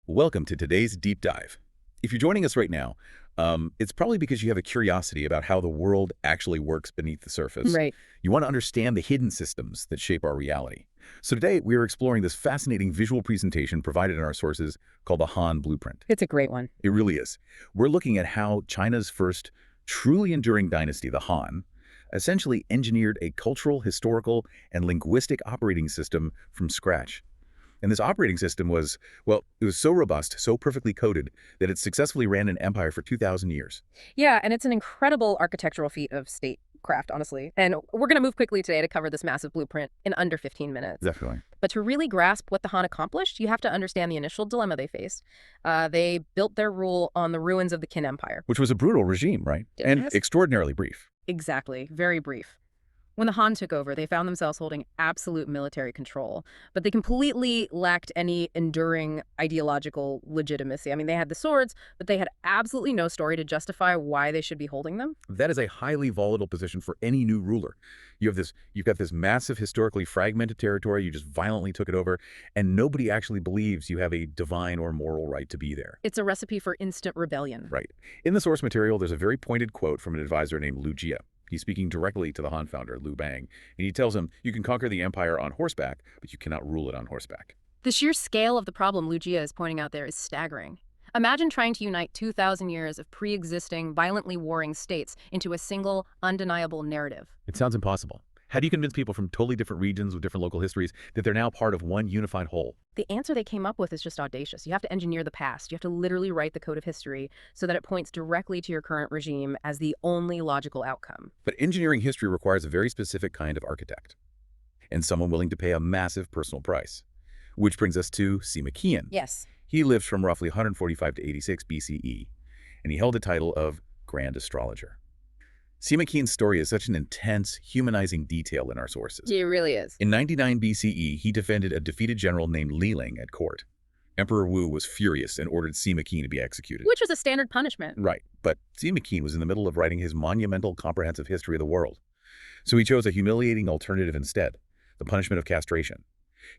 Welcome to today's deep dive. If you're joining us right now, it's probably because you have a curiosity about how the world actually works beneath the surface. Right. You want to understand the hidden systems that shape our reality. So today, we are exploring this fascinating visual presentation provided in our sources called the Han Blueprint. It's a great one. It really is. We're looking at how China's first truly enduring dynasty, the Han, essentially engineered a cultural, historical, and linguistic operating system from scratch. And this operating system was, well, it was so robust, so perfectly coded, that it successfully ran an empire for 2,000 years. Yeah, and it's an incredible architectural feat of statecraft, honestly. And we're going to move quickly today to cover this massive blueprint in under 15 minutes. Definitely. But to really grasp what the Han accomplished, you have to understand the initial dilemma they faced. They built their rule on the ruins of the Qin Empire. Which was a brutal regime, right? And Yes. extraordinarily brief. Exactly. Very brief. When the Han took over, they found themselves holding absolute military control, but they completely lacked any enduring ideological legitimacy. I mean, they had the swords, but they had absolutely no story to justify why they should be holding them. That is a highly volatile position for any new ruler. You've got this massive, historically fragmented territory, you just violently took it over, and nobody actually believes you have a divine or moral right to be there. It's a recipe for instant rebellion. Right. In the source material, there's a very pointed quote from an advisor named Lu Jia. He's speaking directly to the Han founder, Liu Bang, and he tells him, you can conquer the empire on horseback, but you cannot rule it on horseback. The sheer scale of the problem Lu Jia is pointing out there is staggering. Imagine trying to unite 2,000 years of pre-existing, violently warring states into a single, undeniable narrative. It sounds impossible. How do you convince people from totally different regions with different local histories that they're now part of one unified whole? The answer they came up with is just audacious. You have to engineer the past. You have to literally write the code of history so that it points directly to your current regime as the only logical outcome. But engineering history requires a very specific kind of architect, and someone willing to pay a massive personal price. Which brings us to Sima Qian. Yes. He lived from roughly 145 to 86 BCE, and he held the title of Grand Astrologer. Sima Qian's story is such an intense, humanizing detail in our sources. It really is. In 99 BCE, he defended a defeated general named Li Ling at court. Emperor Wu was furious and ordered Sima Qian to be executed. Which was a standard punishment. Right, but Sima Qian was in the middle of writing his monumental comprehensive history of the world. So he chose a humiliating alternative instead, the punishment of castration.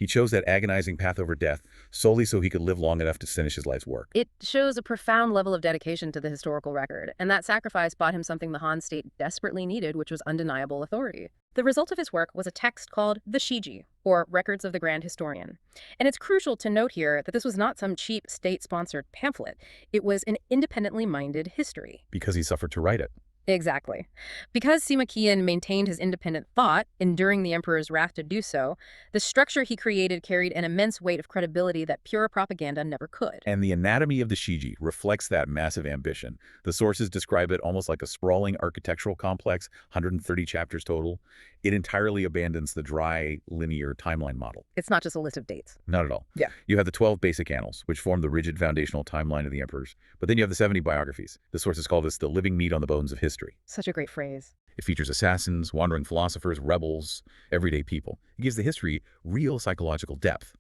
He chose that agonizing path over death solely so he could live long enough to finish his life's work. It shows a profound level of dedication to the historical record, and that sacrifice bought him something the Han state desperately needed, which was undeniable authority. The result of his work was a text called the Shiji, or Records of the Grand Historian. And it's crucial to note here that this was not some cheap state-sponsored pamphlet. It was an independently minded history. Because he suffered to write it. Exactly. Because Sima Qian maintained his independent thought, enduring the emperor's wrath to do so, the structure he created carried an immense weight of credibility that pure propaganda never could. And the anatomy of the Shiji reflects that massive ambition. The sources describe it almost like a sprawling architectural complex, 130 chapters total. It entirely abandons the dry, linear timeline model. It's not just a list of dates. Not at all. Yeah. You have the 12 basic annals, which form the rigid foundational timeline of the emperors. But then you have the 70 biographies. The sources call this the living meat on the bones of history. Such a great phrase. It features assassins, wandering philosophers, rebels, everyday people. It gives the history real psychological depth.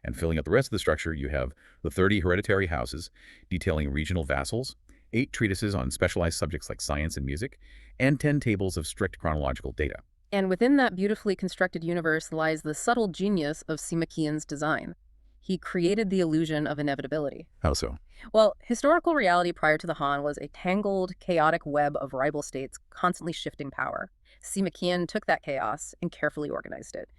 And filling out the rest of the structure, you have the 30 hereditary houses, detailing regional vassals, 8 treatises on specialized subjects like science and music, and 10 tables of strict chronological data. And within that beautifully constructed universe lies the subtle genius of Sima Qian's design. He created the illusion of inevitability. How so? Well, historical reality prior to the Han was a tangled, chaotic web of rival states constantly shifting power. Sima Qian took that chaos and carefully organized it.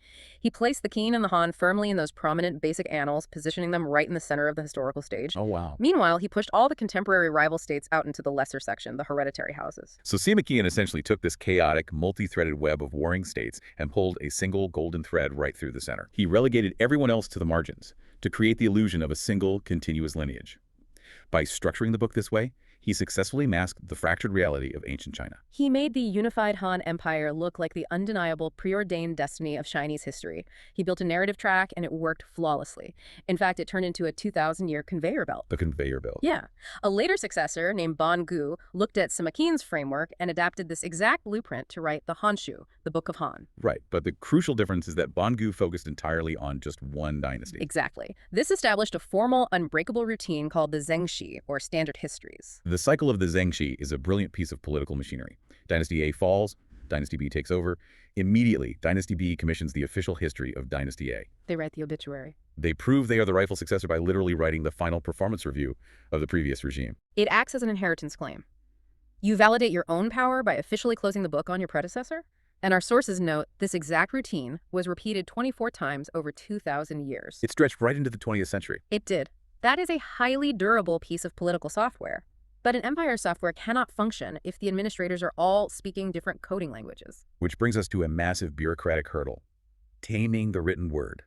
He placed the Qin and the Han firmly in those prominent basic annals, positioning them right in the center of the historical stage. Oh, wow. Meanwhile, he pushed all the contemporary rival states out into the lesser section, the hereditary houses. So Sima Qian essentially took this chaotic, multi-threaded web of warring states and pulled a single golden thread right through the center. He relegated everyone else to the margins to create the illusion of a single, continuous lineage. By structuring the book this way, he successfully masked the fractured reality of ancient China. He made the unified Han Empire look like the undeniable, preordained destiny of Chinese history. He built a narrative track, and it worked flawlessly. In fact, it turned into a 2,000-year conveyor belt. The conveyor belt. Yeah. A later successor, named Bon Gu, looked at Sima Qian's framework and adapted this exact blueprint to write the Hanshu, the Book of Han. Right, but the crucial difference is that Bon Gu focused entirely on just one dynasty. Exactly. This established a formal, unbreakable routine called the Zhengxi, or Standard Histories. The cycle of the Zhengxi is a brilliant piece of political machinery. Dynasty A falls, Dynasty B takes over. Immediately, Dynasty B commissions the official history of Dynasty A. They write the obituary. They prove they are the rightful successor by literally writing the final performance review of the previous regime. It acts as an inheritance claim. You validate your own power by officially closing the book on your predecessor? And our sources note this exact routine was repeated 24 times over 2,000 years. It stretched right into the 20th century. It did. That is a highly durable piece of political software. But an empire's software cannot function if the administrators are all speaking different coding languages. Which brings us to a massive bureaucratic hurdle: taming the written word.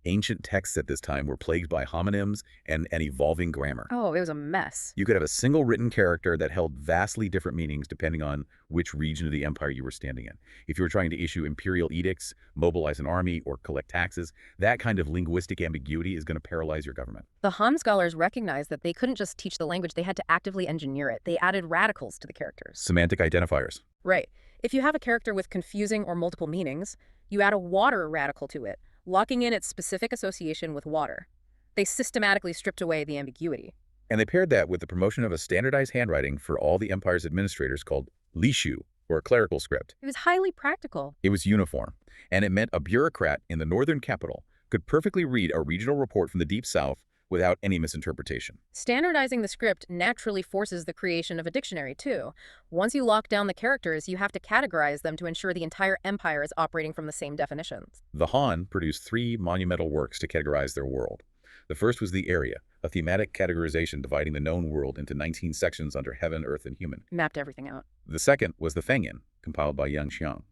Ancient texts at this time were plagued by homonyms and an evolving grammar. Oh, it was a mess. You could have a single written character that held vastly different meanings depending on which region of the empire you were standing in. If you were trying to issue imperial edicts, mobilize an army, or collect taxes, that kind of linguistic ambiguity is going to paralyze your government. The Han scholars recognized that they couldn't just teach the language, they had to actively engineer it. They added radicals to the characters. Semantic identifiers. Right. If you have a character with confusing or multiple meanings, you add a water radical to it, locking in its specific association with water. They systematically stripped away the ambiguity. And they paired that with the promotion of a standardized handwriting for all the empire's administrators called lishu, or a clerical script. It was highly practical. It was uniform, and it meant a bureaucrat in the northern capital could perfectly read a regional report from the deep south without any misinterpretation. Standardizing the script naturally forces the creation of a dictionary, too. Once you lock down the characters, you have to categorize them to ensure the entire empire is operating from the same definitions. The Han produced 3 monumental works to categorize their world. The first was the Area, a thematic categorization dividing the known world into 19 sections under heaven, earth, and human. Mapped everything out. The second was the Fengyin, compiled by Yang Xiang.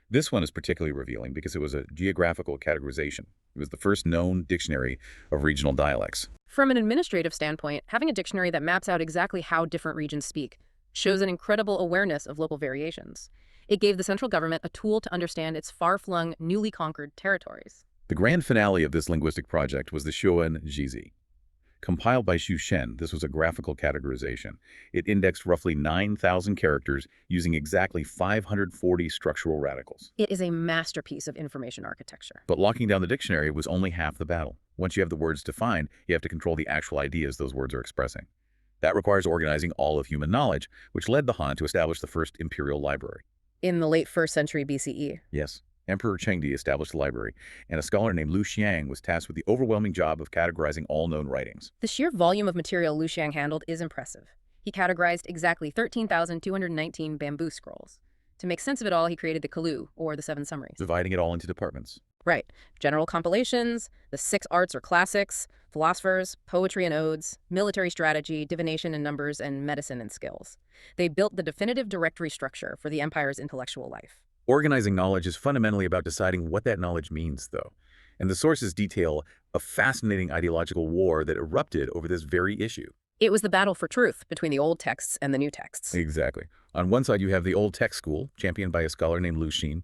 This one is particularly revealing because it was a geographical categorization. It was the first known dictionary of regional dialects. From an administrative standpoint, having a dictionary that maps out exactly how different regions speak shows an incredible awareness of local variations. It gave the central government a tool to understand its far-flung, newly conquered territories. The grand finale of this linguistic project was the Shuan Jizi. Compiled by Xu Shen, this was a graphical categorization. It indexed roughly 9,000 characters using exactly 540 structural radicals. It is a masterpiece of information architecture. But locking down the dictionary was only half the battle. Once you have the words defined, you have to control the actual ideas those words are expressing. That requires organizing all of human knowledge, which led the Han to establish the first imperial library. In the late 1st century BCE. Yes. Emperor Chengdi established the library, and a scholar named Lu Xiang was tasked with the overwhelming job of categorizing all known writings. The sheer volume of material Lu Xiang handled is impressive. He categorized exactly 13,219 bamboo scrolls. To make sense of it all, he created the Kalu, or the 7 summaries. Dividing it all into departments. Right. General compilations, the 6 arts or classics, philosophers, poetry and odes, military strategy, divination and numbers, and medicine and skills. They built the definitive directory structure for the empire's intellectual life. Organizing knowledge is fundamentally about deciding what that knowledge means, though. And the sources detail a fascinating ideological war that erupted over this very issue. It was the battle for truth between the old texts and the new texts. Exactly. On one side, you have the old text school, championed by a scholar named Lu Xin.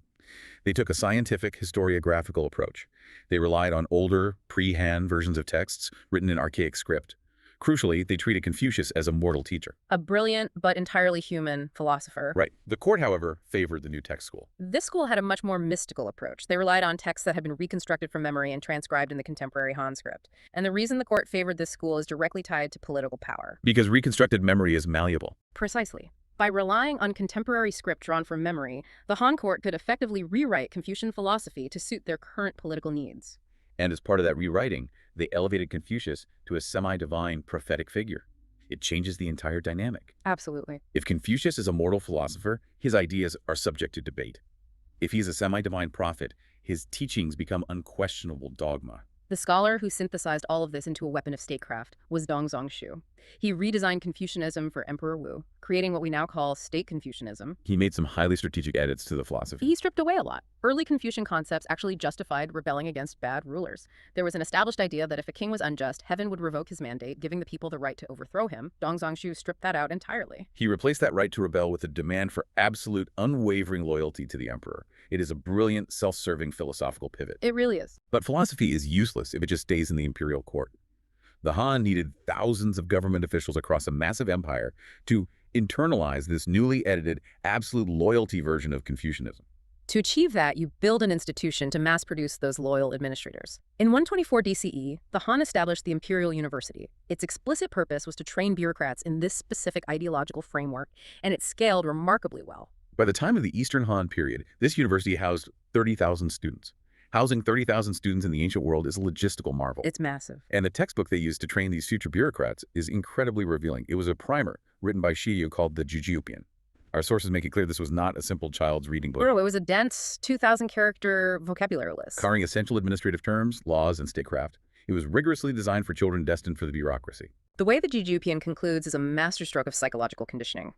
They took a scientific historiographical approach. They relied on older, pre-Han versions of texts written in archaic script. Crucially, they treated Confucius as a mortal teacher. A brilliant but entirely human philosopher. Right. The court, however, favored the new text school. This school had a much more mystical approach. They relied on texts that had been reconstructed from memory and transcribed in the contemporary Han script. And the reason the court favored this school is directly tied to political power. Because reconstructed memory is malleable. Precisely. By relying on contemporary script drawn from memory, the Han court could effectively rewrite Confucian philosophy to suit their current political needs. And as part of that rewriting, they elevated Confucius to a semi-divine prophetic figure. It changes the entire dynamic. Absolutely. If Confucius is a mortal philosopher, his ideas are subject to debate. If he's a semi-divine prophet, his teachings become unquestionable dogma. The scholar who synthesized all of this into a weapon of statecraft was Dong Zhongshu. He redesigned Confucianism for Emperor Wu, creating what we now call state Confucianism. He made some highly strategic edits to the philosophy. He stripped away a lot. Early Confucian concepts actually justified rebelling against bad rulers. There was an established idea that if a king was unjust, heaven would revoke his mandate, giving the people the right to overthrow him. Dong Zhongshu stripped that out entirely. He replaced that right to rebel with a demand for absolute, unwavering loyalty to the emperor. It is a brilliant, self-serving philosophical pivot. It really is. But philosophy is useless if it just stays in the imperial court. The Han needed thousands of government officials across a massive empire to internalize this newly edited, absolute loyalty version of Confucianism. To achieve that, you build an institution to mass-produce those loyal administrators. In 124 DCE, the Han established the Imperial University. Its explicit purpose was to train bureaucrats in this specific ideological framework, and it scaled remarkably well. By the time of the Eastern Han period, this university housed 30,000 students. Housing 30,000 students in the ancient world is a logistical marvel. It's massive. And the textbook they used to train these future bureaucrats is incredibly revealing. It was a primer written by Shi called the Jujupian. Our sources make it clear this was not a simple child's reading book, No, it was a dense 2,000-character vocabulary list. covering essential administrative terms, laws, and statecraft. It was rigorously designed for children destined for the bureaucracy. The way the Jujupian concludes is a masterstroke of psychological conditioning.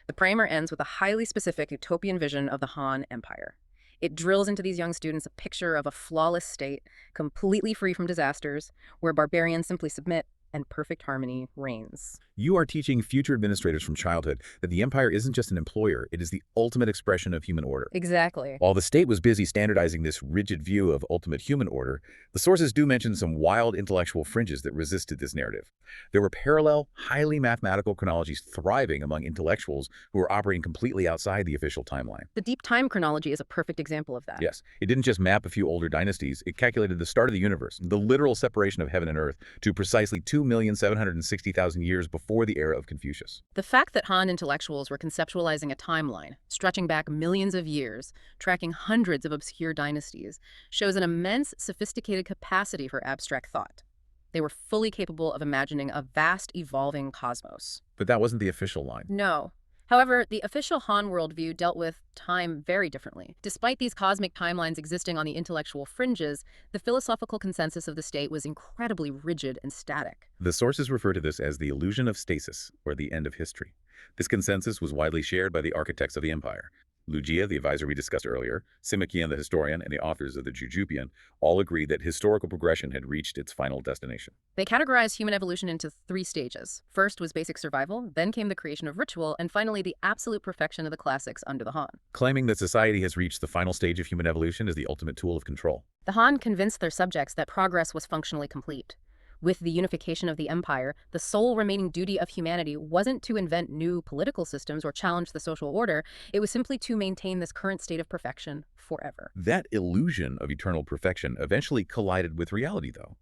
The primer ends with a highly specific utopian vision of the Han Empire. It drills into these young students a picture of a flawless state, completely free from disasters, where barbarians simply submit and perfect harmony reigns. You are teaching future administrators from childhood that the empire isn't just an employer, it is the ultimate expression of human order. Exactly. While the state was busy standardizing this rigid view of ultimate human order, the sources do mention some wild intellectual fringes that resisted this narrative. There were parallel, highly mathematical chronologies thriving among intellectuals who were operating completely outside the official timeline. The deep time chronology is a perfect example of that. Yes, it didn't just map a few older dynasties, it calculated the start of the universe, the literal separation of heaven and earth, to precisely 2,760,000 years before the era of Confucius. The fact that Han intellectuals were conceptualizing a timeline, stretching back millions of years, tracking hundreds of obscure dynasties, shows an immense, sophisticated capacity for abstract thought. They were fully capable of imagining a vast, evolving cosmos. But that wasn't the official line. No. However, the official Han worldview dealt with time very differently. Despite these cosmic timelines existing on the intellectual fringes, the philosophical consensus of the state was incredibly rigid and static. The sources refer to this as the illusion of stasis, or the end of history. This consensus was widely shared by the architects of the empire. Lugia, the advisor we discussed earlier, Simikian, the historian, and the authors of the Jujupian all agreed that historical progression had reached its final destination. They categorized human evolution into 3 stages. First was basic survival, then came the creation of ritual, and finally the absolute perfection of the classics under the Han. Claiming that society has reached the final stage of human evolution as the ultimate tool of control. The Han convinced their subjects that progress was functionally complete. With the unification of the empire, the sole remaining duty of humanity wasn't to invent new political systems or challenge the social order, it was simply to maintain this current state of perfection forever. That illusion of eternal perfection eventually collided with reality, though.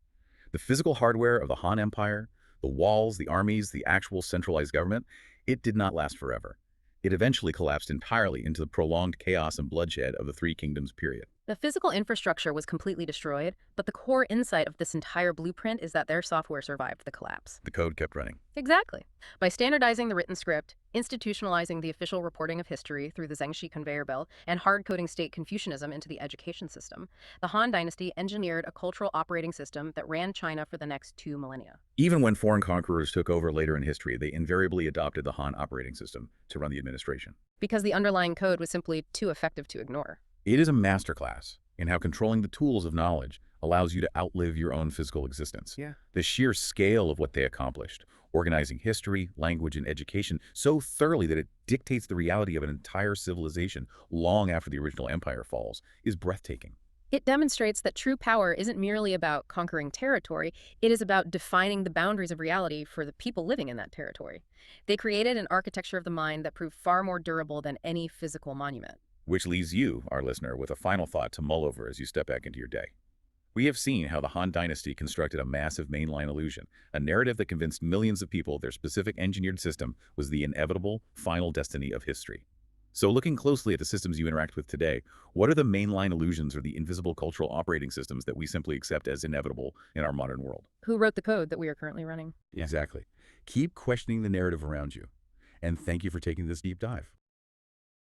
The physical hardware of the Han Empire, the walls, the armies, the actual centralized government, it did not last forever. It eventually collapsed entirely into the prolonged chaos and bloodshed of the Three Kingdoms period. The physical infrastructure was completely destroyed, but the core insight of this entire blueprint is that their software survived the collapse. The code kept running. Exactly. By standardizing the written script, institutionalizing the official reporting of history through the Zhengxi conveyor belt, and hard-coding state Confucianism into the education system, the Han Dynasty engineered a cultural operating system that ran China for the next 2 millennia. Even when foreign conquerors took over later in history, they invariably adopted the Han operating system to run the administration. Because the underlying code was simply too effective to ignore. It is a masterclass in how controlling the tools of knowledge allows you to outlive your own physical existence. Yeah. The sheer scale of what they accomplished, organizing history, language, and education so thoroughly that it dictates the reality of an entire civilization long after the original empire falls, is breathtaking. It demonstrates that true power isn't merely about conquering territory, it is about defining the boundaries of reality for the people living in that territory. They created an architecture of the mind that proved far more durable than any physical monument. Which leaves you, our listener, with a final thought to mull over as you step back into your day. We have seen how the Han Dynasty constructed a massive mainline illusion, a narrative that convinced millions of people their specific engineered system was the inevitable, final destiny of history. So looking closely at the systems you interact with today, what are the mainline illusions or the invisible cultural operating systems that we simply accept as inevitable in our modern world? Who wrote the code that we are currently running? Exactly. Keep questioning the narrative around you. And thank you for taking this deep dive.